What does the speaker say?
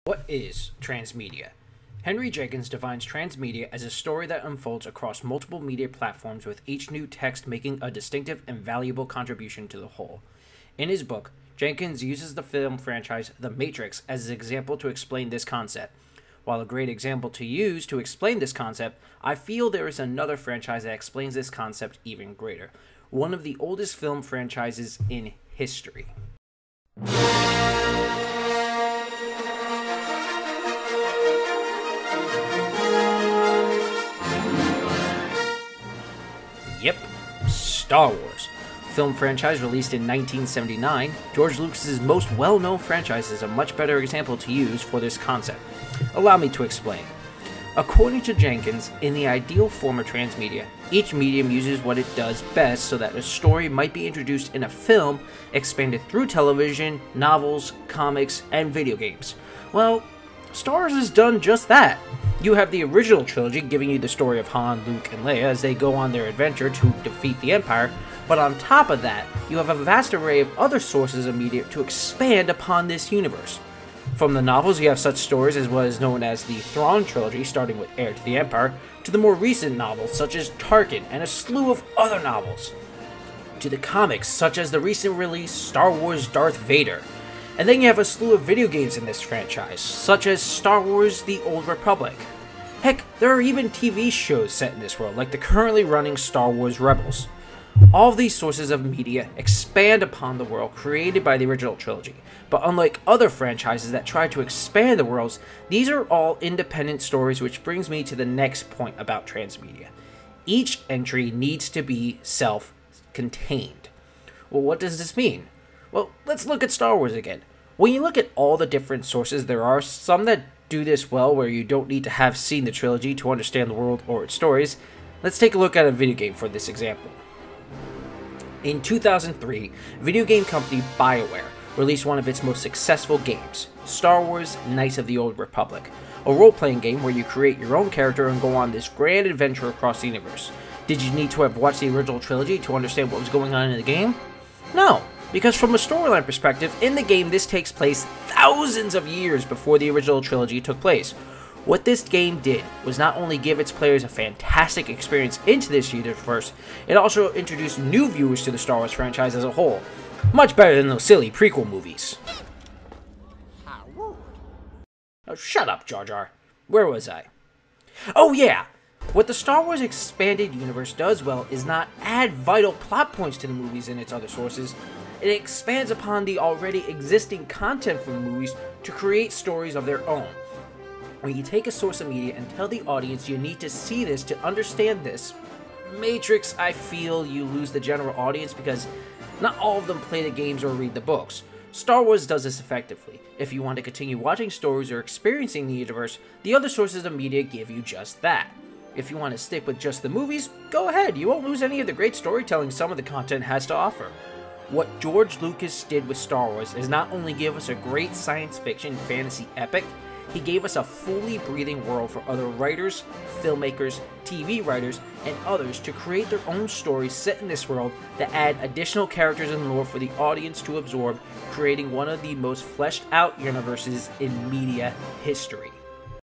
What is transmedia? Henry Jenkins defines transmedia as a story that unfolds across multiple media platforms with each new text making a distinctive and valuable contribution to the whole. In his book, Jenkins uses the film franchise The Matrix as an example to explain this concept. While a great example to use to explain this concept, I feel there is another franchise that explains this concept even greater. One of the oldest film franchises in history. Yep, Star Wars. Film franchise released in 1979, George Lucas's most well-known franchise is a much better example to use for this concept. Allow me to explain. According to Jenkins, in the ideal form of transmedia, each medium uses what it does best so that a story might be introduced in a film, expanded through television, novels, comics, and video games. Well, Star Wars has done just that. You have the original trilogy giving you the story of Han, Luke, and Leia as they go on their adventure to defeat the Empire, but on top of that, you have a vast array of other sources of media to expand upon this universe. From the novels, you have such stories as what is known as the Thrawn trilogy, starting with Heir to the Empire, to the more recent novels such as Tarkin and a slew of other novels, to the comics such as the recent release Star Wars Darth Vader. And then you have a slew of video games in this franchise, such as Star Wars The Old Republic. Heck, there are even TV shows set in this world, like the currently running Star Wars Rebels. All of these sources of media expand upon the world created by the original trilogy, but unlike other franchises that try to expand the worlds, these are all independent stories, which brings me to the next point about transmedia. Each entry needs to be self-contained. Well, what does this mean? Well, let's look at Star Wars again. When you look at all the different sources, there are some that do this well where you don't need to have seen the trilogy to understand the world or its stories. Let's take a look at a video game for this example. In 2003, video game company BioWare released one of its most successful games, Star Wars Knights of the Old Republic, a role-playing game where you create your own character and go on this grand adventure across the universe. Did you need to have watched the original trilogy to understand what was going on in the game? No, because from a storyline perspective, in the game this takes place thousands of years before the original trilogy took place. What this game did was not only give its players a fantastic experience into this universe, it also introduced new viewers to the Star Wars franchise as a whole. Much better than those silly prequel movies. Oh, shut up, Jar Jar. Where was I? Oh yeah! What the Star Wars Expanded Universe does well is not add vital plot points to the movies and its other sources. It expands upon the already existing content from the movies to create stories of their own. When you take a source of media and tell the audience you need to see this to understand this, Matrix, I feel you lose the general audience because not all of them play the games or read the books. Star Wars does this effectively. If you want to continue watching stories or experiencing the universe, the other sources of media give you just that. If you want to stick with just the movies, go ahead, you won't lose any of the great storytelling some of the content has to offer. What George Lucas did with Star Wars is not only give us a great science fiction fantasy epic, he gave us a fully breathing world for other writers, filmmakers, TV writers, and others to create their own stories set in this world that add additional characters and lore for the audience to absorb, creating one of the most fleshed out universes in media history.